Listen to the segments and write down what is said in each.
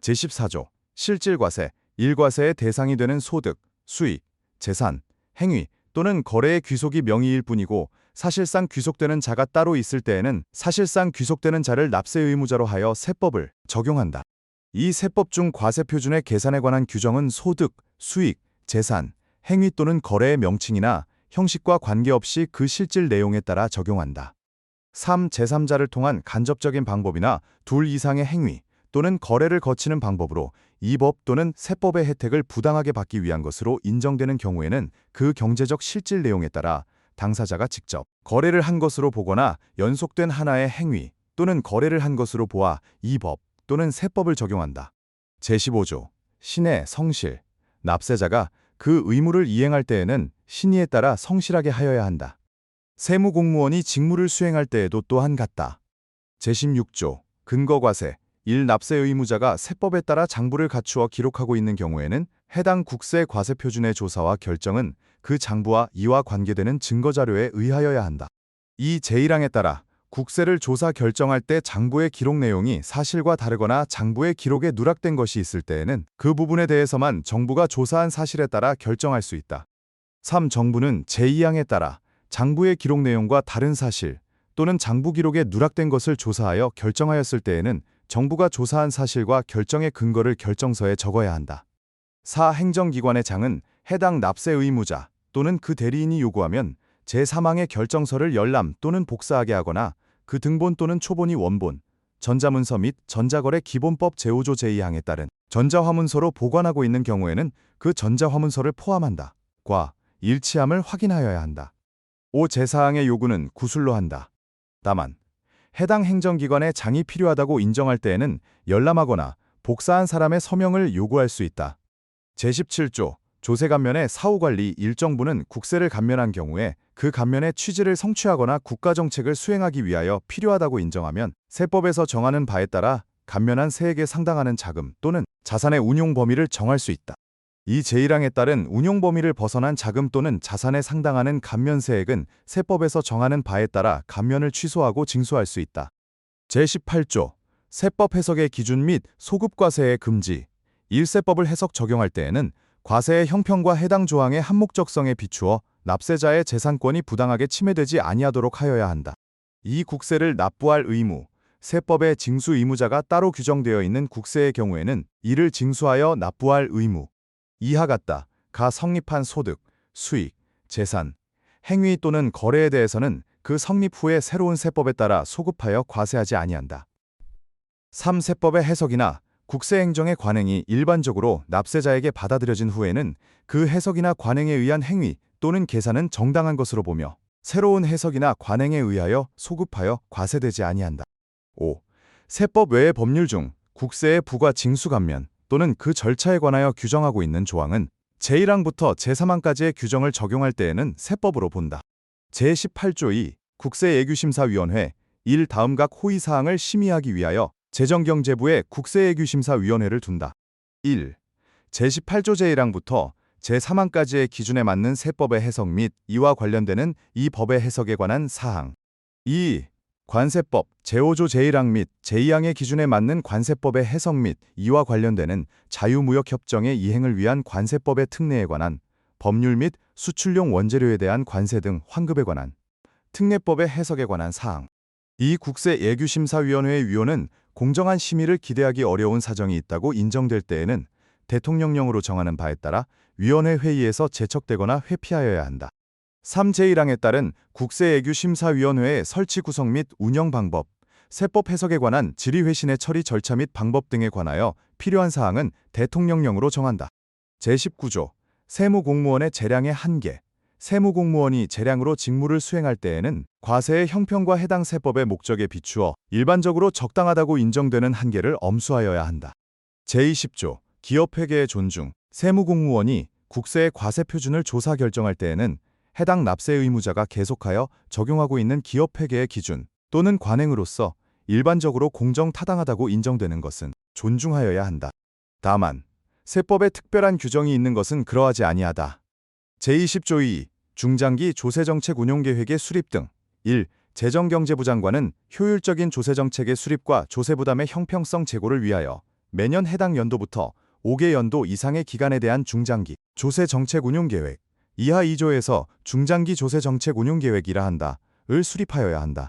제14조 실질과세, 일과세의 대상이 되는 소득, 수익, 재산, 행위 또는 거래의 귀속이 명의일 뿐이고 사실상 귀속되는 자가 따로 있을 때에는 사실상 귀속되는 자를 납세 의무자로 하여 세법을 적용한다. 이 세법 중 과세 표준의 계산에 관한 규정은 소득, 수익, 재산, 행위 또는 거래의 명칭이나 형식과 관계없이 그 실질 내용에 따라 적용한다. 3. 제3자를 통한 간접적인 방법이나 둘 이상의 행위 또는 거래를 거치는 방법으로 이 법 또는 세법의 혜택을 부당하게 받기 위한 것으로 인정되는 경우에는 그 경제적 실질 내용에 따라 당사자가 직접 거래를 한 것으로 보거나 연속된 하나의 행위 또는 거래를 한 것으로 보아 이 법 또는 세법을 적용한다. 제15조 신의 성실, 납세자가 그 의무를 이행할 때에는 신의에 따라 성실하게 하여야 한다. 세무공무원이 직무를 수행할 때에도 또한 같다. 제16조 근거과세, 납세 의무자가 세법에 따라 장부를 갖추어 기록하고 있는 경우에는 해당 국세 과세 표준의 조사와 결정은 그 장부와 이와 관계되는 증거자료에 의하여야 한다. 이 제1항에 따라 국세를 조사 결정할 때 장부의 기록 내용이 사실과 다르거나 장부의 기록에 누락된 것이 있을 때에는 그 부분에 대해서만 정부가 조사한 사실에 따라 결정할 수 있다. 3. 정부는 제2항에 따라 장부의 기록 내용과 다른 사실 또는 장부 기록에 누락된 것을 조사하여 결정하였을 때에는 정부가 조사한 사실과 결정의 근거를 결정서에 적어야 한다. 4. 행정기관의 장은 해당 납세 의무자 또는 그 대리인이 요구하면 제3항의 결정서를 열람 또는 복사하게 하거나 그 등본 또는 초본이 원본, 전자문서 및 전자거래 기본법 제5조 제2항에 따른 전자화문서로 보관하고 있는 경우에는 그 전자화문서를 포함한다. 과 일치함을 확인하여야 한다. 5. 제4항의 요구는 구술로 한다. 다만 해당 행정기관의 장이 필요하다고 인정할 때에는 열람하거나 복사한 사람의 서명을 요구할 수 있다. 제17조 조세감면의 사후관리 일정부는 국세를 감면한 경우에 그 감면의 취지를 성취하거나 국가정책을 수행하기 위하여 필요하다고 인정하면 세법에서 정하는 바에 따라 감면한 세액에 상당하는 자금 또는 자산의 운용 범위를 정할 수 있다. 이 제1항에 따른 운용 범위를 벗어난 자금 또는 자산에 상당하는 감면세액은 세법에서 정하는 바에 따라 감면을 취소하고 징수할 수 있다. 제18조 세법 해석의 기준 및 소급과세의 금지 1세법을 해석 적용할 때에는 과세의 형평과 해당 조항의 한목적성에 비추어 납세자의 재산권이 부당하게 침해되지 아니하도록 하여야 한다. 이 국세를 납부할 의무, 세법의 징수 의무자가 따로 규정되어 있는 국세의 경우에는 이를 징수하여 납부할 의무, 이하 같다. 가 성립한 소득, 수익, 재산, 행위 또는 거래에 대해서는 그 성립 후에 새로운 세법에 따라 소급하여 과세하지 아니한다. 3. 세법의 해석이나 국세행정의 관행이 일반적으로 납세자에게 받아들여진 후에는 그 해석이나 관행에 의한 행위 또는 계산은 정당한 것으로 보며 새로운 해석이나 관행에 의하여 소급하여 과세되지 아니한다. 5. 세법 외의 법률 중 국세의 부과 징수 감면 또는 그 절차에 관하여 규정하고 있는 조항은 제1항부터 제3항까지의 규정을 적용할 때에는 세법으로 본다. 제18조 2 국세예규심사위원회 1. 다음 각 호의사항을 심의하기 위하여 재정경제부에 국세예규심사위원회를 둔다. 1. 제18조 제1항부터 제3항까지의 기준에 맞는 세법의 해석 및 이와 관련되는 이 법의 해석에 관한 사항. 2. 관세법 제5조 제1항 및 제2항의 기준에 맞는 관세법의 해석 및 이와 관련되는 자유무역협정의 이행을 위한 관세법의 특례에 관한 법률 및 수출용 원재료에 대한 관세 등 환급에 관한 특례법의 해석에 관한 사항. 이 국세예규심사위원회의 위원은 공정한 심의를 기대하기 어려운 사정이 있다고 인정될 때에는 대통령령으로 정하는 바에 따라 위원회 회의에서 제척되거나 회피하여야 한다. 3. 제1항에 따른 국세예규심사위원회의 설치 구성 및 운영 방법, 세법 해석에 관한 질의회신의 처리 절차 및 방법 등에 관하여 필요한 사항은 대통령령으로 정한다. 제19조 세무공무원의 재량의 한계, 세무공무원이 재량으로 직무를 수행할 때에는 과세의 형평과 해당 세법의 목적에 비추어 일반적으로 적당하다고 인정되는 한계를 엄수하여야 한다. 제20조 기업회계의 존중, 세무공무원이 국세의 과세 표준을 조사 결정할 때에는 해당 납세 의무자가 계속하여 적용하고 있는 기업회계의 기준 또는 관행으로서 일반적으로 공정타당하다고 인정되는 것은 존중하여야 한다. 다만 세법에 특별한 규정이 있는 것은 그러하지 아니하다. 제20조 2 중장기 조세정책 운용계획의 수립 등 1. 재정경제부 장관은 효율적인 조세정책의 수립과 조세부담의 형평성 제고를 위하여 매년 해당 연도부터 5개 연도 이상의 기간에 대한 중장기 조세 정책 운용 계획 이하 2조에서 중장기 조세 정책 운용 계획이라 한다를 수립하여야 한다.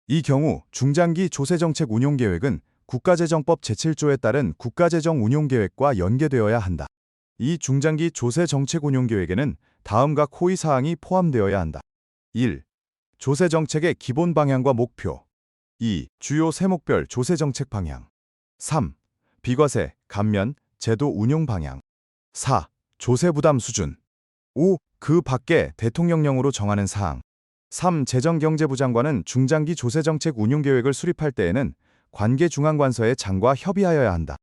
이 경우 중장기 조세 정책 운용 계획은 국가재정법 제7조에 따른 국가재정 운용 계획과 연계되어야 한다. 이 중장기 조세 정책 운용 계획에는 다음과 호의 사항이 포함되어야 한다. 1. 조세 정책의 기본 방향과 목표. 2. 주요 세목별 조세 정책 방향. 3. 비과세, 감면, 제도 운용 방향. 4. 조세 부담 수준. 5. 그 밖에 대통령령으로 정하는 사항. 3. 재정경제부 장관은 중장기 조세정책 운용계획을 수립할 때에는 관계 중앙관서의 장과 협의하여야 한다.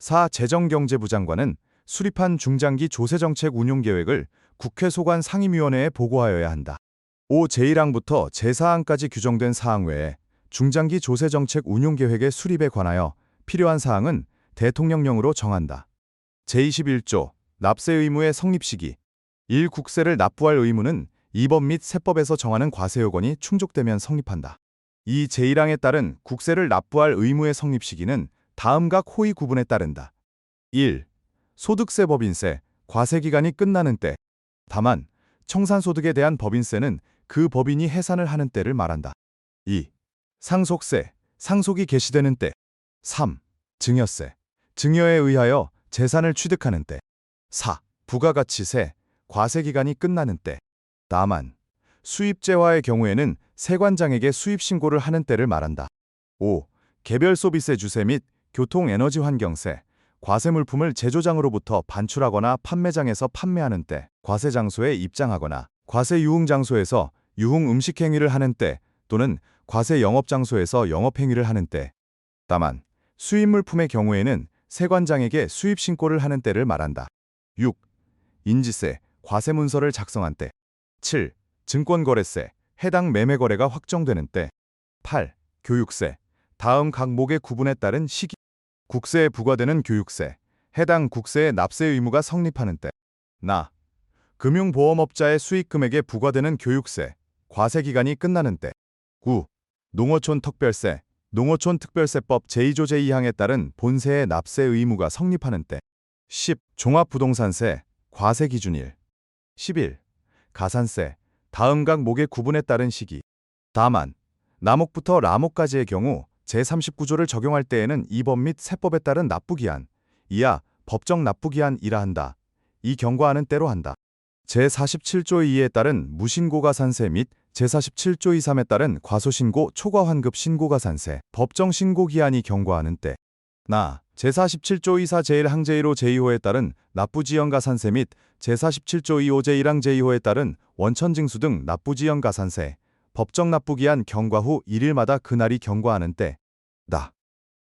4. 재정경제부 장관은 수립한 중장기 조세정책 운용계획을 국회 소관 상임위원회에 보고하여야 한다. 5. 제1항부터 제4항까지 규정된 사항 외에 중장기 조세정책 운용계획의 수립에 관하여 필요한 사항은 대통령령으로 정한다. 제21조 납세 의무의 성립 시기. 1. 국세를 납부할 의무는 이 법 및 세법에서 정하는 과세 요건이 충족되면 성립한다. 2. 제1항에 따른 국세를 납부할 의무의 성립 시기는 다음각 호의 구분에 따른다. 1. 소득세 법인세, 과세기간이 끝나는 때. 다만 청산소득에 대한 법인세는 그 법인이 해산을 하는 때를 말한다. 2. 상속세, 상속이 개시되는 때. 3. 증여세, 증여에 의하여 재산을 취득하는 때. 4. 부가가치세, 과세기간이 끝나는 때. 다만 수입재화의 경우에는 세관장에게 수입신고를 하는 때를 말한다. 5. 개별 소비세 주세 및 교통에너지환경세, 과세물품을 제조장으로부터 반출하거나 판매장에서 판매하는 때, 과세장소에 입장하거나 과세유흥장소에서 유흥음식행위를 하는 때 또는 과세영업장소에서 영업행위를 하는 때. 다만 수입물품의 경우에는 세관장에게 수입신고를 하는 때를 말한다. 6. 인지세, 과세문서를 작성한 때. 7. 증권거래세, 해당 매매거래가 확정되는 때. 8. 교육세, 다음 각목의 구분에 따른 시기. 국세에 부과되는 교육세, 해당 국세의 납세 의무가 성립하는 때. 나. 금융보험업자의 수익금액에 부과되는 교육세, 과세기간이 끝나는 때. 9. 농어촌 특별세, 농어촌 특별세법 제2조 제2항에 따른 본세의 납세 의무가 성립하는 때. 10. 종합부동산세, 과세기준일. 11. 가산세, 다음 각 목의 구분에 따른 시기. 다만 남목부터 라목까지의 경우 제39조를 적용할 때에는 이 법 및 세법에 따른 납부기한, 이하 법정 납부기한이라 한다. 이 경과하는 때로 한다. 제47조 2에 따른 무신고가산세 및 제47조 23에 따른 과소신고 초과환급 신고가산세, 법정 신고기한이 경과하는 때. 나. 제47조 24 제1항 제1호 제2호에 따른 납부지연가산세 및 제47조 25 제1항 제2호에 따른 원천징수 등 납부지연가산세, 법정 납부기한 경과 후 1일마다 그날이 경과하는 때. 나.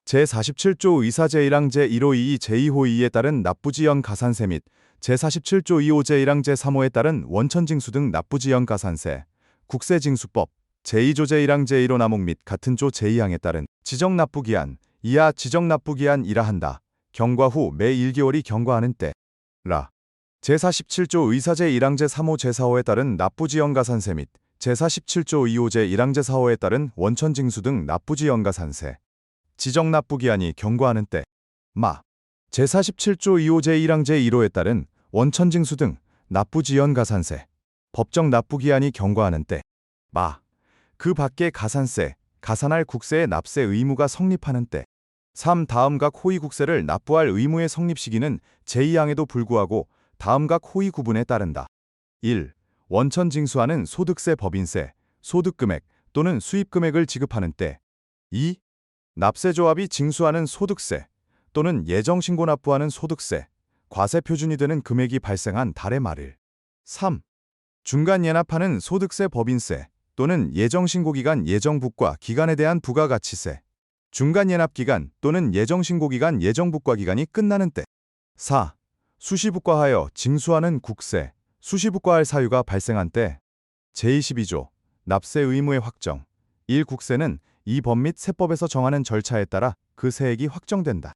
제47조 24 제1항 제1호 22 제2호 2에 따른 납부지연가산세 및 제47조 25 제1항 제3호에 따른 원천징수 등 납부지연가산세, 국세징수법 제2조 제1항 제1호 남목 및 같은 조 제2항에 따른 지정납부기한, 이하 지정납부기한이라 한다. 경과 후 매 1개월이 경과하는 때. 라. 제47조 의사 제1항 제3호 제4호에 따른 납부지연가산세 및 제47조 2호 제1항 제4호에 따른 원천징수 등 납부지연가산세, 지정납부기한이 경과하는 때. 마. 제47조 2호 제1항 제1호에 따른 원천징수 등 납부지연가산세, 법정 납부기한이 경과하는 때. 마. 그 밖에 가산세, 가산할 국세의 납세 의무가 성립하는 때. 3. 다음 각 호의 국세를 납부할 의무의 성립 시기는 제2항에도 불구하고 다음 각 호의 구분에 따른다. 1. 원천 징수하는 소득세 법인세, 소득금액 또는 수입금액을 지급하는 때. 2. 납세조합이 징수하는 소득세 또는 예정신고 납부하는 소득세, 과세 표준이 되는 금액이 발생한 달의 말일. 3. 중간 예납하는 소득세 법인세 또는 예정신고기간 예정부과 기간에 대한 부가가치세, 중간 예납기간 또는 예정신고기간 예정부과 기간이 끝나는 때. 4. 수시부과하여 징수하는 국세, 수시부과할 사유가 발생한 때. 제22조 납세 의무의 확정. 1. 국세는 이 법 및 세법에서 정하는 절차에 따라 그 세액이 확정된다.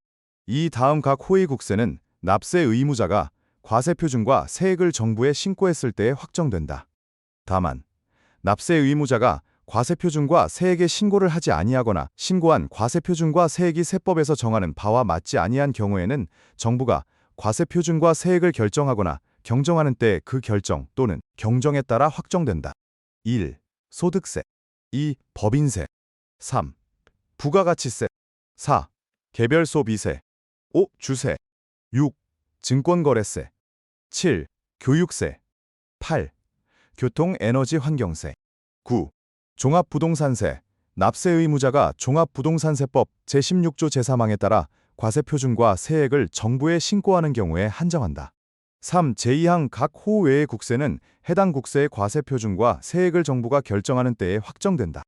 2. 다음 각 호의 국세는 납세 의무자가 과세 표준과 세액을 정부에 신고했을 때에 확정된다. 다만 납세 의무자가 과세표준과 세액의 신고를 하지 아니하거나 신고한 과세표준과 세액이 세법에서 정하는 바와 맞지 아니한 경우에는 정부가 과세표준과 세액을 결정하거나 경정하는 때 그 결정 또는 경정에 따라 확정된다. 1. 소득세 2. 법인세 3. 부가가치세 4. 개별 소비세 5. 주세 6. 증권거래세 7. 교육세 8. 교통에너지환경세 9. 종합부동산세 납세 의무자가 종합부동산세법 제16조 제3항에 따라 과세표준과 세액을 정부에 신고하는 경우에 한정한다. 3. 제2항 각 호 외의 국세는 해당 국세의 과세표준과 세액을 정부가 결정하는 때에 확정된다.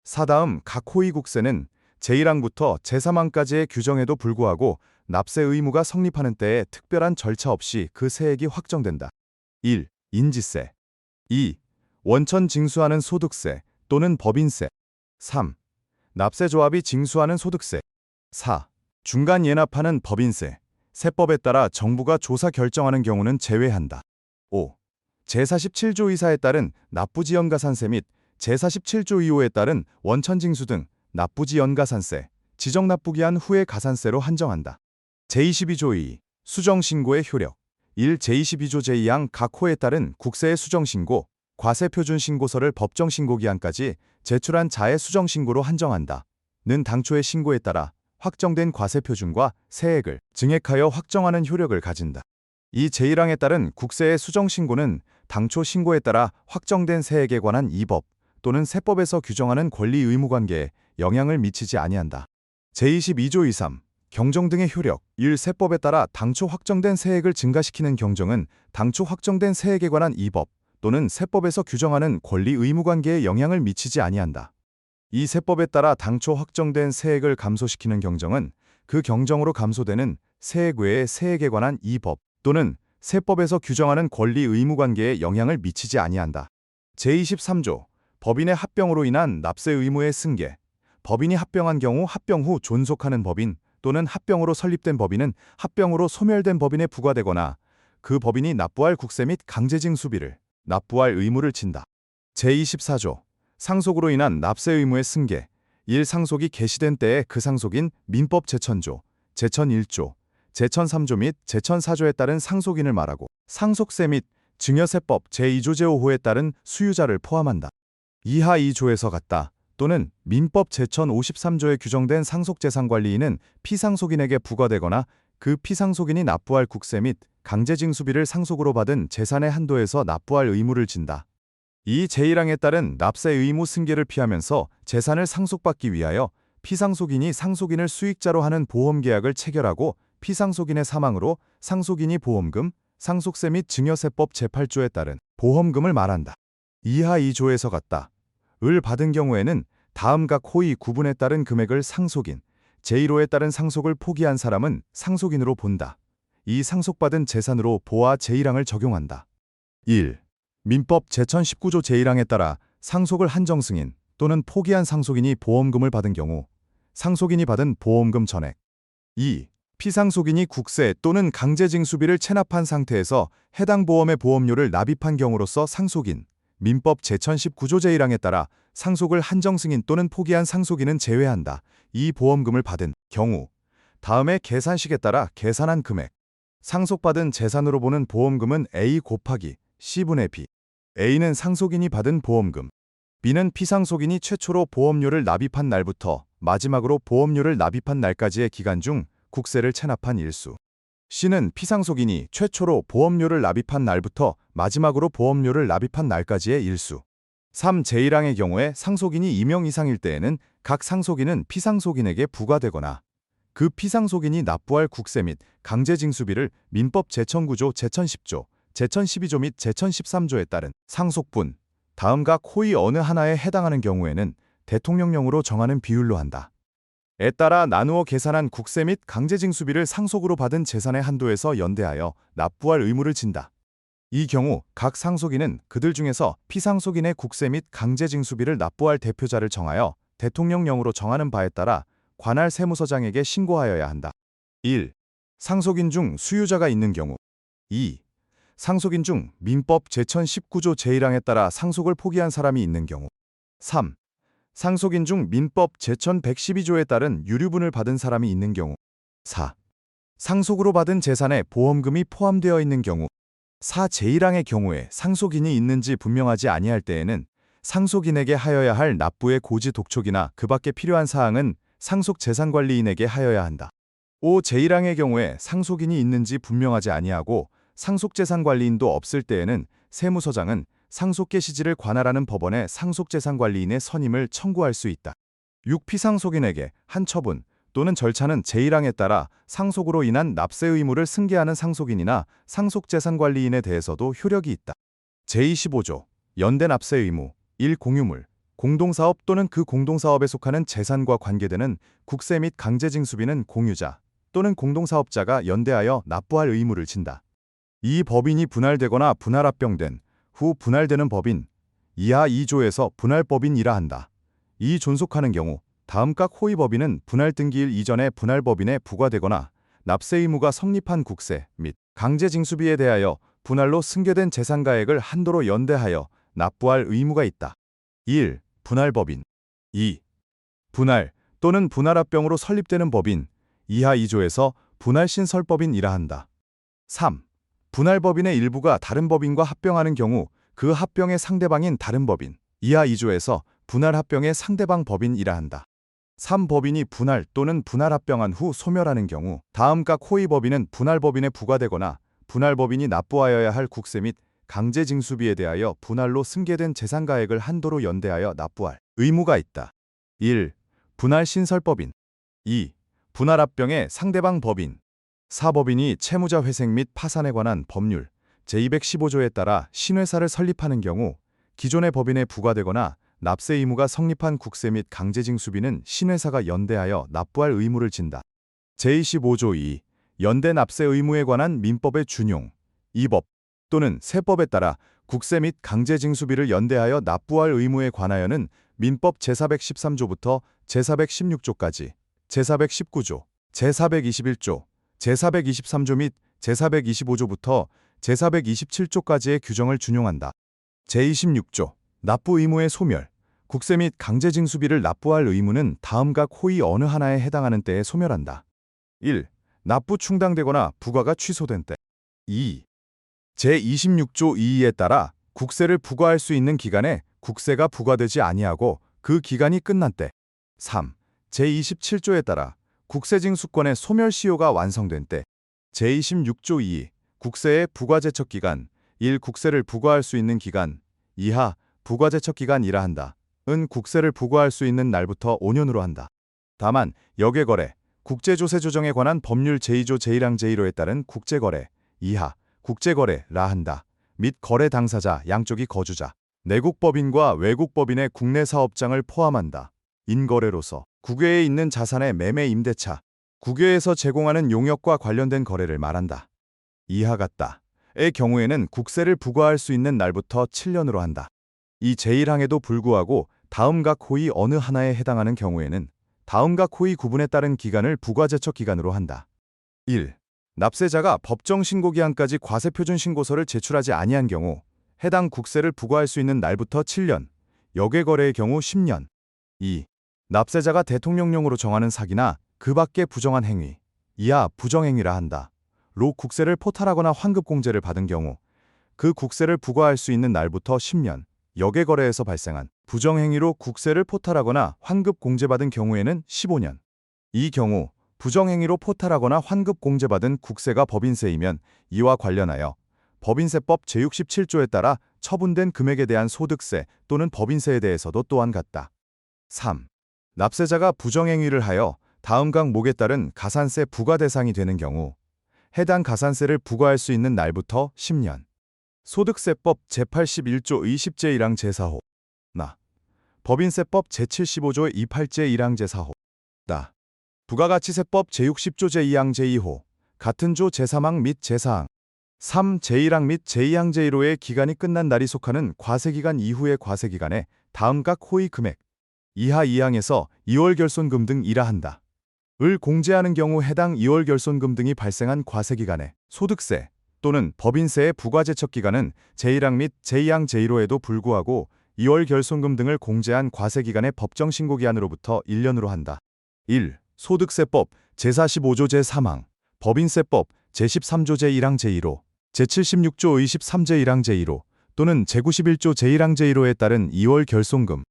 4. 다음 각 호의 국세는 제1항부터 제3항까지의 규정에도 불구하고 납세 의무가 성립하는 때에 특별한 절차 없이 그 세액이 확정된다. 1. 인지세 2. 원천 징수하는 소득세 또는 법인세 3. 납세조합이 징수하는 소득세 4. 중간 예납하는 법인세 세법에 따라 정부가 조사 결정하는 경우는 제외한다. 5. 제47조 이사에 따른 납부지 연가산세 및 제47조 2호에 따른 원천징수 등 납부지 연가산세, 지정납부기한 후의 가산세로 한정한다. 제22조 2. 수정신고의 효력 1. 제22조 제2항 각 호에 따른 국세의 수정신고, 과세표준 신고서를 법정신고기한까지 제출한 자의 수정신고로 한정한다. 는 당초의 신고에 따라 확정된 과세표준과 세액을 증액하여 확정하는 효력을 가진다. 이 제1항에 따른 국세의 수정신고는 당초 신고에 따라 확정된 세액에 관한 이 법 또는 세법에서 규정하는 권리 의무관계에 영향을 미치지 아니한다. 제22조 2.3 경정 등의 효력 1. 세법에 따라 당초 확정된 세액을 증가시키는 경정은 당초 확정된 세액에 관한 이 법 또는 세법에서 규정하는 권리 의무관계에 영향을 미치지 아니한다. 이 세법에 따라 당초 확정된 세액을 감소시키는 경정은 그 경정으로 감소되는 세액 외의 세액에 관한 이 법 또는 세법에서 규정하는 권리 의무관계에 영향을 미치지 아니한다. 제23조 법인의 합병으로 인한 납세 의무의 승계 법인이 합병한 경우 합병 후 존속하는 법인 또는 합병으로 설립된 법인은 합병으로 소멸된 법인에 부과되거나 그 법인이 납부할 국세 및 강제징수비를 납부할 의무를 진다. 제24조 상속으로 인한 납세 의무의 승계 1. 상속이 개시된 때에 그 상속인 민법 제1000조, 제1001조, 제1003조 및 제1004조에 따른 상속인을 말하고 상속세 및 증여세법 제2조 제5호에 따른 수유자를 포함한다. 이하 2조에서 같다 또는 민법 제1053조에 규정된 상속재산관리인은 피상속인에게 부과되거나 그 피상속인이 납부할 국세 및 강제징수비를 상속으로 받은 재산의 한도에서 납부할 의무를 진다. 이 제1항에 따른 납세 의무 승계를 피하면서 재산을 상속받기 위하여 피상속인이 상속인을 수익자로 하는 보험계약을 체결하고 피상속인의 사망으로 상속인이 보험금, 상속세 및 증여세법 제8조에 따른 보험금을 말한다. 이하 2조에서 같다. 을 받은 경우에는 다음 각 호의 구분에 따른 금액을 상속인, 제1호에 따른 상속을 포기한 사람은 상속인으로 본다. 이 상속받은 재산으로 보아 제1항을 적용한다. 1. 민법 제1019조 제1항에 따라 상속을 한정 승인 또는 포기한 상속인이 보험금을 받은 경우 상속인이 받은 보험금 전액 2. 피상속인이 국세 또는 강제징수비를 체납한 상태에서 해당 보험의 보험료를 납입한 경우로서 상속인 민법 제1019조 제1항에 따라 상속을 한정 승인 또는 포기한 상속인은 제외한다. 이 보험금을 받은 경우 다음의 계산식에 따라 계산한 금액 상속받은 재산으로 보는 보험금은 A 곱하기 C분의 B A는 상속인이 받은 보험금 B는 피상속인이 최초로 보험료를 납입한 날부터 마지막으로 보험료를 납입한 날까지의 기간 중 국세를 체납한 일수 C는 피상속인이 최초로 보험료를 납입한 날부터 마지막으로 보험료를 납입한 날까지의 일수 3. 제1항의 경우에 상속인이 2명 이상일 때에는 각 상속인은 피상속인에게 부과되거나 그 피상속인이 납부할 국세 및 강제징수비를 민법 제1009조, 제1010조, 제1012조 및 제1013조에 따른 상속분 다음 각 호의 어느 하나에 해당하는 경우에는 대통령령으로 정하는 비율로 한다. 에 따라 나누어 계산한 국세 및 강제징수비를 상속으로 받은 재산의 한도에서 연대하여 납부할 의무를 진다. 이 경우 각 상속인은 그들 중에서 피상속인의 국세 및 강제징수비를 납부할 대표자를 정하여 대통령령으로 정하는 바에 따라 관할 세무서장에게 신고하여야 한다. 1. 상속인 중 수유자가 있는 경우 2. 상속인 중 민법 제1019조 제1항에 따라 상속을 포기한 사람이 있는 경우 3. 상속인 중 민법 제1112조에 따른 유류분을 받은 사람이 있는 경우. 4. 상속으로 받은 재산에 보험금이 포함되어 있는 경우. 4. 제1항의 경우에 상속인이 있는지 분명하지 아니할 때에는 상속인에게 하여야 할 납부의 고지 독촉이나 그 밖에 필요한 사항은 상속재산관리인에게 하여야 한다. 5. 제1항의 경우에 상속인이 있는지 분명하지 아니하고 상속재산관리인도 없을 때에는 세무서장은 상속계시지를 관할하는 법원에 상속재산관리인의 선임을 청구할 수 있다. 6. 피상속인에게 한 처분 또는 절차는 제1항에 따라 상속으로 인한 납세 의무를 승계하는 상속인이나 상속재산관리인에 대해서도 효력이 있다. 제25조 연대 납세 의무 1. 공유물, 공동사업 또는 그 공동사업에 속하는 재산과 관계되는 국세 및 강제징수비는 공유자 또는 공동사업자가 연대하여 납부할 의무를 진다. 이 법인이 분할되거나 분할합병된 후 분할되는 법인 이하 2조에서 분할법인이라 한다. 이 존속하는 경우 다음각 호위법인은 분할등기일 이전에 분할법인에 부과되거나 납세 의무가 성립한 국세 및 강제징수비에 대하여 분할로 승계된 재산가액을 한도로 연대하여 납부할 의무가 있다. 1. 분할법인 2. 분할 또는 분할합병으로 설립되는 법인 이하 2조에서 분할신설법인이라 한다. 3. 분할법인의 일부가 다른 법인과 합병하는 경우 그 합병의 상대방인 다른 법인 이하 2조에서 분할합병의 상대방 법인이라 한다. 3. 법인이 분할 또는 분할합병한 후 소멸하는 경우 다음각 호위법인은 분할법인에 부과되거나 분할법인이 납부하여야 할 국세 및 강제징수비에 대하여 분할로 승계된 재산가액을 한도로 연대하여 납부할 의무가 있다. 1. 분할신설법인 2. 분할합병의 상대방 법인 4. 법인이 채무자 회생 및 파산에 관한 법률 제215조에 따라 신회사를 설립하는 경우 기존의 법인에 부과되거나 납세 의무가 성립한 국세 및 강제징수비는 신회사가 연대하여 납부할 의무를 진다. 제25조 2. 연대 납세 의무에 관한 민법의 준용, 이 법 또는 세법에 따라 국세 및 강제징수비를 연대하여 납부할 의무에 관하여는 민법 제413조부터 제416조까지, 제419조, 제421조, 제423조 및 제425조부터 제427조까지의 규정을 준용한다. 제26조 납부 의무의 소멸, 국세 및 강제징수비를 납부할 의무는 다음각 호위 어느 하나에 해당하는 때에 소멸한다. 1. 납부 충당되거나 부과가 취소된 때. 2. 제26조 2에 따라 국세를 부과할 수 있는 기간에 국세가 부과되지 아니하고 그 기간이 끝난 때. 3. 제27조에 따라 국세징수권의 소멸시효가 완성된 때. 제26조 2. 국세의 부과제척기간 1. 국세를 부과할 수 있는 기간 이하 부과제척기간이라 한다. 은 국세를 부과할 수 있는 날부터 5년으로 한다. 다만 역외거래, 국제조세 조정에 관한 법률 제2조 제1항 제1호에 따른 국제거래 이하 국제거래라 한다. 및 거래 당사자 양쪽이 거주자, 내국법인과 외국법인의 국내 사업장을 포함한다. 인거래로서 국외에 있는 자산의 매매 임대차, 국외에서 제공하는 용역과 관련된 거래를 말한다. 이하 같다의 경우에는 국세를 부과할 수 있는 날부터 7년으로 한다. 이 제1항에도 불구하고 다음각 호위 어느 하나에 해당하는 경우에는 다음각 호위 구분에 따른 기간을 부과제척 기간으로 한다. 1. 납세자가 법정 신고기한까지 과세표준신고서를 제출하지 아니한 경우 해당 국세를 부과할 수 있는 날부터 7년, 역외거래의 경우 10년. 2. 납세자가 대통령령으로 정하는 사기나 그 밖의 부정한 행위, 이하 부정행위라 한다. 로 국세를 포탈하거나 환급공제를 받은 경우 그 국세를 부과할 수 있는 날부터 10년, 역외거래에서 발생한 부정행위로 국세를 포탈하거나 환급공제받은 경우에는 15년. 이 경우 부정행위로 포탈하거나 환급공제받은 국세가 법인세이면 이와 관련하여 법인세법 제67조에 따라 처분된 금액에 대한 소득세 또는 법인세에 대해서도 또한 같다. 3. 납세자가 부정행위를 하여 다음 항목에 따른 가산세 부과 대상이 되는 경우 해당 가산세를 부과할 수 있는 날부터 10년. 소득세법 제81조 20제1항 제4호 나 법인세법 제75조 28제 1항 제4호 나 부가가치세법 제60조 제2항 제2호 같은 조 제3항 및 제4항 3. 제1항 및 제2항 제1호의 기간이 끝난 날이 속하는 과세기간 이후의 과세기간에 다음각 호위 금액 이하 2항에서 2월 결손금 등 이라 한다. 을 공제하는 경우 해당 2월 결손금 등이 발생한 과세기간에 소득세 또는 법인세의 부과제척기간은 제1항 및 제2항 제1호에도 불구하고 2월 결손금 등을 공제한 과세기간의 법정 신고기한으로부터 1년으로 한다. 1. 소득세법 제45조 제3항, 법인세법 제13조 제1항 제1호, 제76조 23제 1항 제1호 또는 제91조 제1항 제1호에 따른 2월 결손금.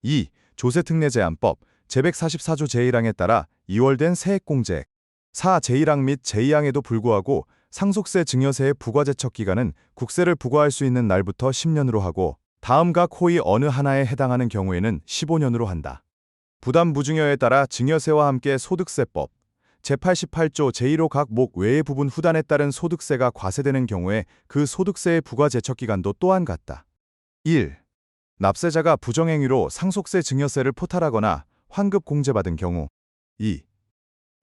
2. 조세특례제한법 제144조 제1항에 따라 2월된 세액공제액. 4. 제1항 및 제2항에도 불구하고 상속세 증여세의 부과제척 기간은 국세를 부과할 수 있는 날부터 10년으로 하고 다음과 호의 어느 하나에 해당하는 경우에는 15년으로 한다. 부담 부증여에 따라 증여세와 함께 소득세법 제88조 제1호 각 목 외의 부분 후단에 따른 소득세가 과세되는 경우에 그 소득세의 부과제척 기간도 또한 같다. 1. 납세자가 부정행위로 상속세 증여세를 포탈하거나 환급 공제받은 경우. 2.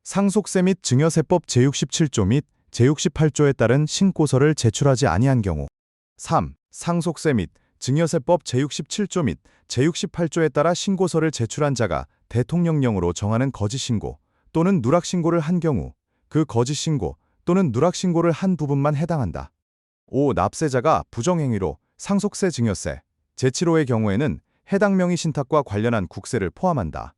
상속세 및 증여세법 제67조 및 제68조에 따른 신고서를 제출하지 아니한 경우. 3. 상속세 및 증여세법 제67조 및 제68조에 따라 신고서를 제출한 자가 대통령령으로 정하는 거짓신고 또는 누락신고를 한 경우 그 거짓신고 또는 누락신고를 한 부분만 해당한다. 5. 납세자가 부정행위로 상속세 증여세 제7호의 경우에는 해당 명의 신탁과 관련한 국세를 포함한다.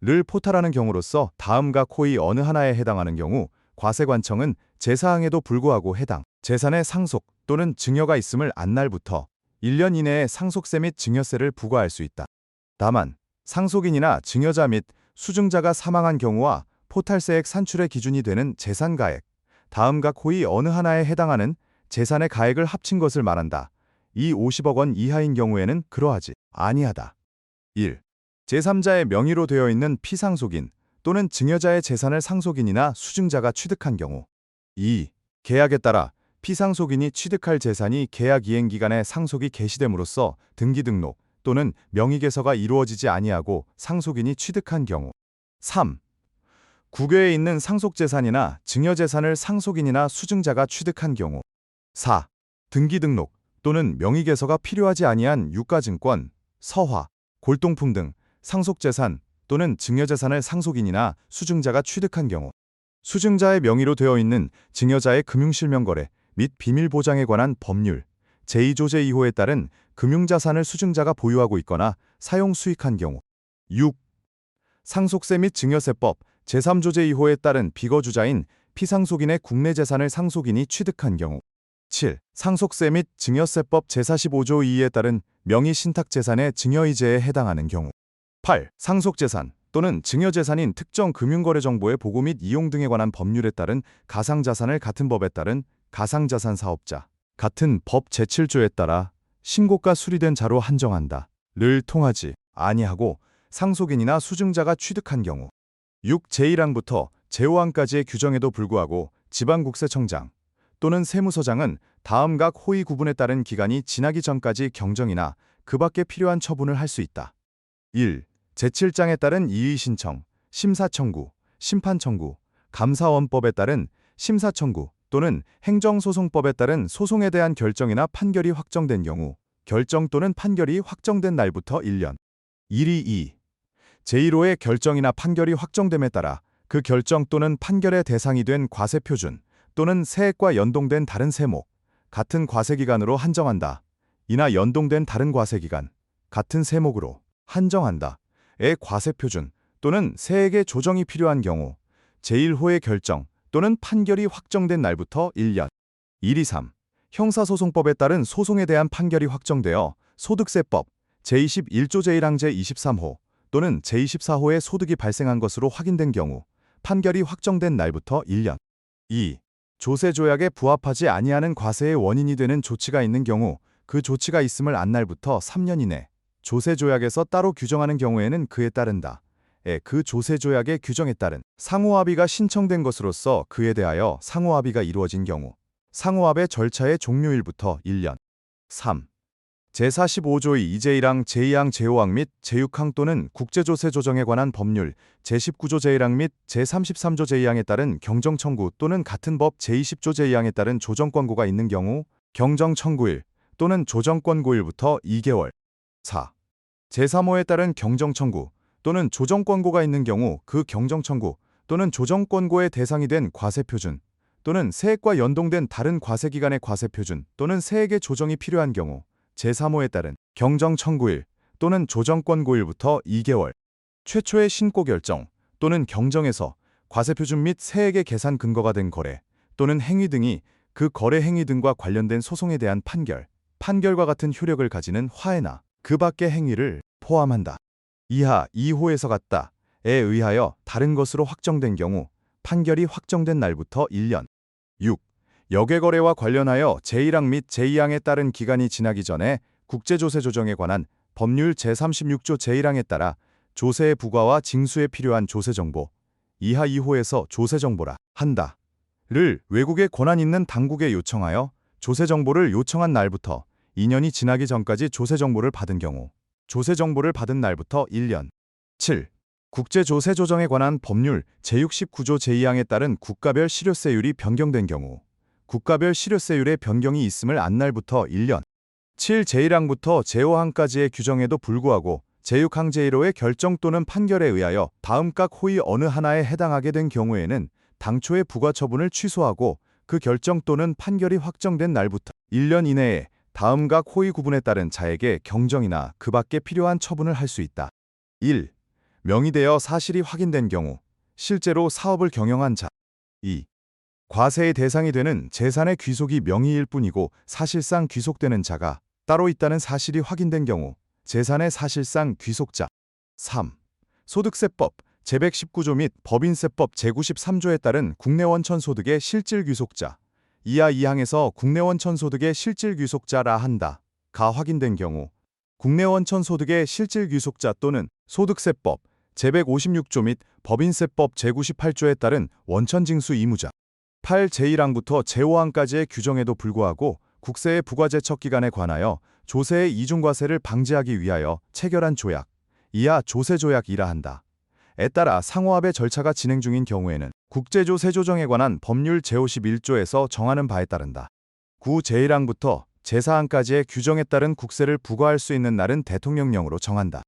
를 포탈하는 경우로서 다음과 호의 어느 하나에 해당하는 경우 과세관청은 제4항에도 불구하고 해당 재산의 상속 또는 증여가 있음을 안 날부터 1년 이내에 상속세 및 증여세를 부과할 수 있다. 다만 상속인이나 증여자 및 수증자가 사망한 경우와 포탈세액 산출의 기준이 되는 재산가액, 다음과 호의 어느 하나에 해당하는 재산의 가액을 합친 것을 말한다. 이 50억 원 이하인 경우에는 그러하지 아니하다. 1. 제3자의 명의로 되어 있는 피상속인 또는 증여자의 재산을 상속인이나 수증자가 취득한 경우. 2. 계약에 따라 피상속인이 취득할 재산이 계약 이행기간에 상속이 개시됨으로써 등기 등록 또는 명의개서가 이루어지지 아니하고 상속인이 취득한 경우. 3. 국외에 있는 상속재산이나 증여재산을 상속인이나 수증자가 취득한 경우. 4. 등기 등록 또는 명의개서가 필요하지 아니한 유가증권, 서화, 골동품 등 상속재산 또는 증여재산을 상속인이나 수증자가 취득한 경우. 수증자의 명의로 되어 있는 증여자의 금융실명거래 및 비밀보장에 관한 법률 제2조 제2호에 따른 금융자산을 수증자가 보유하고 있거나 사용 수익한 경우. 6. 상속세 및 증여세법 제3조 제2호에 따른 비거주자인 피상속인의 국내 재산을 상속인이 취득한 경우. 7. 상속세 및 증여세법 제45조 2에 따른 명의신탁재산의 증여의제에 해당하는 경우. 8. 상속재산 또는 증여재산인 특정 금융거래정보의 보고 및 이용 등에 관한 법률에 따른 가상자산을 같은 법에 따른 가상자산 사업자, 같은 법 제7조에 따라 신고가 수리된 자로 한정한다. 를 통하지 아니하고 상속인이나 수증자가 취득한 경우. 6. 제1항부터 제5항까지의 규정에도 불구하고 지방국세청장 또는 세무서장은 다음각 호의 구분에 따른 기간이 지나기 전까지 경정이나 그 밖에 필요한 처분을 할 수 있다. 1. 제7장에 따른 이의 신청, 심사청구, 심판청구, 감사원법에 따른 심사청구 또는 행정소송법에 따른 소송에 대한 결정이나 판결이 확정된 경우 결정 또는 판결이 확정된 날부터 1년. 1.2. 제1호의 결정이나 판결이 확정됨에 따라 그 결정 또는 판결의 대상이 된 과세표준 또는 세액과 연동된 다른 세목, 같은 과세기간으로 한정한다. 이나 연동된 다른 과세기간, 같은 세목으로 한정한다. 의 과세표준 또는 세액의 조정이 필요한 경우 제1호의 결정 또는 판결이 확정된 날부터 1년. 1.2.3. 형사소송법에 따른 소송에 대한 판결이 확정되어 소득세법 제21조 제1항 제23호 또는 제24호의 소득이 발생한 것으로 확인된 경우 판결이 확정된 날부터 1년. 2. 조세조약에 부합하지 아니하는 과세의 원인이 되는 조치가 있는 경우 그 조치가 있음을 안 날부터 3년 이내. 조세조약에서 따로 규정하는 경우에는 그에 따른다. 그 조세조약의 규정에 따른 상호합의가 신청된 것으로서 그에 대하여 상호합의가 이루어진 경우 상호합의 절차의 종료일부터 1년. 3. 제45조의 제1항, 제2항, 제5항 및 제6항 또는 국제조세 조정에 관한 법률 제19조 제1항 및 제33조 제2항에 따른 경정청구 또는 같은 법 제20조 제2항에 따른 조정권고가 있는 경우 경정청구일 또는 조정권고일부터 2개월. 4. 제3호에 따른 경정청구 또는 조정권고가 있는 경우 그 경정청구 또는 조정권고의 대상이 된 과세표준 또는 세액과 연동된 다른 과세기간의 과세표준 또는 세액의 조정이 필요한 경우 제3호에 따른 경정 청구일 또는 조정권 고일부터 2개월, 최초의 신고 결정 또는 경정에서 과세표준 및 세액의 계산 근거가 된 거래 또는 행위 등이 그 거래 행위 등과 관련된 소송에 대한 판결과 같은 효력을 가지는 화해나 그 밖의 행위를 포함한다. 이하 2호에서 같다에 의하여 다른 것으로 확정된 경우 판결이 확정된 날부터 1년. 6. 역외거래와 관련하여 제1항 및 제2항에 따른 기간이 지나기 전에 국제조세 조정에 관한 법률 제36조 제1항에 따라 조세의 부과와 징수에 필요한 조세정보, 이하 2호에서 조세정보라 한다를 외국의 권한 있는 당국에 요청하여 조세정보를 요청한 날부터 2년이 지나기 전까지 조세정보를 받은 경우 조세정보를 받은 날부터 1년. 7. 국제조세 조정에 관한 법률 제69조 제2항에 따른 국가별 실효세율이 변경된 경우 국가별 실효세율의 변경이 있음을 안 날부터 1년. 7. 제1항부터 제5항까지의 규정에도 불구하고 제6항 제1호의 결정 또는 판결에 의하여 다음 각 호의 어느 하나에 해당하게 된 경우에는 당초의 부과 처분을 취소하고 그 결정 또는 판결이 확정된 날부터 1년 이내에 다음 각 호의 구분에 따른 자에게 경정이나 그 밖에 필요한 처분을 할 수 있다. 1. 명의되어 사실이 확인된 경우 실제로 사업을 경영한 자. 2. 과세의 대상이 되는 재산의 귀속이 명의일 뿐이고 사실상 귀속되는 자가 따로 있다는 사실이 확인된 경우 재산의 사실상 귀속자. 3. 소득세법 제119조 및 법인세법 제93조에 따른 국내 원천 소득의 실질 귀속자. 이하 2항에서 국내 원천 소득의 실질 귀속자라 한다가 확인된 경우 국내 원천 소득의 실질 귀속자 또는 소득세법 제156조 및 법인세법 제98조에 따른 원천 징수 의무자. 8. 제1항부터 제5항까지의 규정에도 불구하고 국세의 부과제척 기간에 관하여 조세의 이중과세를 방지하기 위하여 체결한 조약, 이하 조세조약이라 한다. 에 따라 상호합의 절차가 진행 중인 경우에는 국제조세 조정에 관한 법률 제51조에서 정하는 바에 따른다. 9. 제1항부터 제4항까지의 규정에 따른 국세를 부과할 수 있는 날은 대통령령으로 정한다.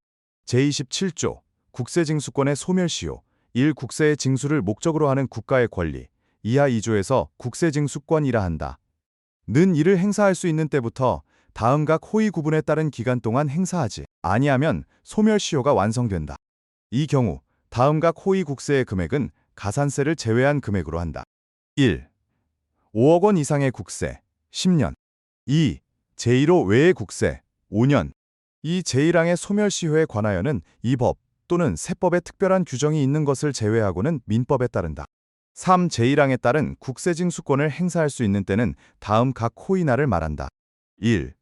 제27조 국세징수권의 소멸시효 1. 국세의 징수를 목적으로 하는 국가의 권리, 이하 2조에서 국세징수권이라 한다. 는 이를 행사할 수 있는 때부터 다음 각 호의 구분에 따른 기간 동안 행사하지 아니하면 소멸시효가 완성된다. 이 경우 다음 각 호의 국세의 금액은 가산세를 제외한 금액으로 한다. 1. 5억 원 이상의 국세 10년. 2. 제1호 외의 국세 5년. 이 제1항의 소멸시효에 관하여는 이 법 또는 세법에 특별한 규정이 있는 것을 제외하고는 민법에 따른다. 3. 제1항에 따른 국세징수권을 행사할 수 있는 때는 다음 각 호의 날을 말한다. 1.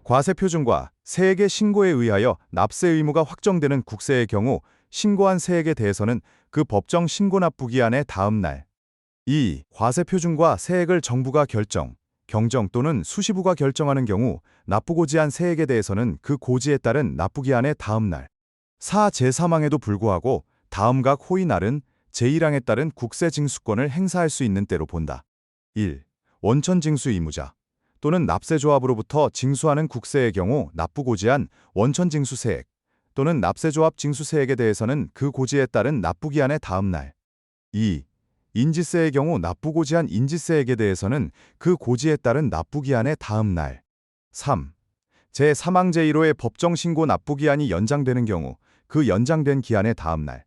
과세표준과 세액의 신고에 의하여 납세 의무가 확정되는 국세의 경우 신고한 세액에 대해서는 그 법정 신고 납부기한의 다음 날. 2. 과세표준과 세액을 정부가 경정 또는 수시부가 결정하는 경우 납부고지한 세액에 대해서는 그 고지에 따른 납부기한의 다음 날. 4. 제3항에도 불구하고 다음 각 호의 날은 제1항에 따른 국세징수권을 행사할 수 있는 때로 본다. 1. 원천징수 의무자 또는 납세조합으로부터 징수하는 국세의 경우 납부고지한 원천징수세액 또는 납세조합 징수세액에 대해서는 그 고지에 따른 납부기한의 다음 날. 2. 인지세의 경우 납부고지한 인지세액에 대해서는 그 고지에 따른 납부기한의 다음 날. 3. 제3항 제1호의 법정신고 납부기한이 연장되는 경우 그 연장된 기한의 다음 날.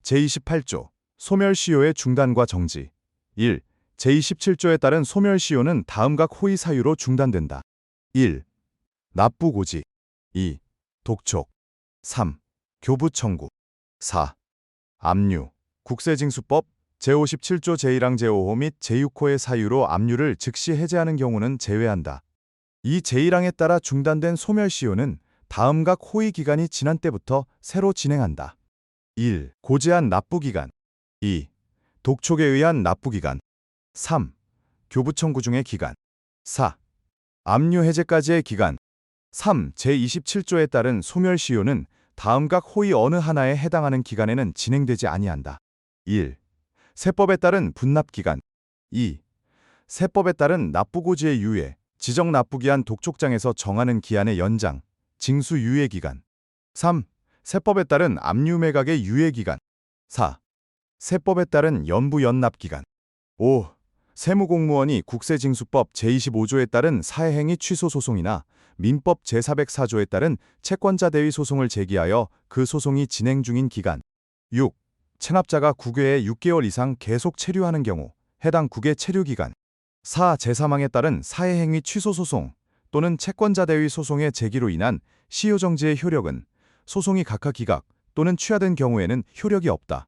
제28조 소멸시효의 중단과 정지. 1. 제27조에 따른 소멸시효는 다음 각 호의 사유로 중단된다. 1. 납부고지. 2. 독촉. 3. 교부청구. 4. 압류. 국세징수법 제57조 제1항 제5호 및 제6호의 사유로 압류를 즉시 해제하는 경우는 제외한다. 이 제1항에 따라 중단된 소멸시효는 다음 각 호의 기간이 지난 때부터 새로 진행한다. 1. 고제한 납부기간. 2. 독촉에 의한 납부기간. 3. 교부청구 중의 기간. 4. 압류 해제까지의 기간. 3. 제27조에 따른 소멸시효는 다음 각 호의 어느 하나에 해당하는 기간에는 진행되지 아니한다. 1. 세법에 따른 분납기간. 2. 세법에 따른 납부고지의 유예, 지정 납부기한 독촉장에서 정하는 기한의 연장, 징수 유예기간. 3. 세법에 따른 압류 매각의 유예기간. 4. 세법에 따른 연부 연납기간. 5. 세무공무원이 국세징수법 제25조에 따른 사회행위 취소 소송이나 민법 제404조에 따른 채권자 대위 소송을 제기하여 그 소송이 진행 중인 기간. 6. 체납자가 국외에 6개월 이상 계속 체류하는 경우 해당 국외 체류 기간. 4. 재사망에 따른 사회행위 취소 소송 또는 채권자 대위 소송의 제기로 인한 시효정지의 효력은 소송이 각하 기각 또는 취하된 경우에는 효력이 없다.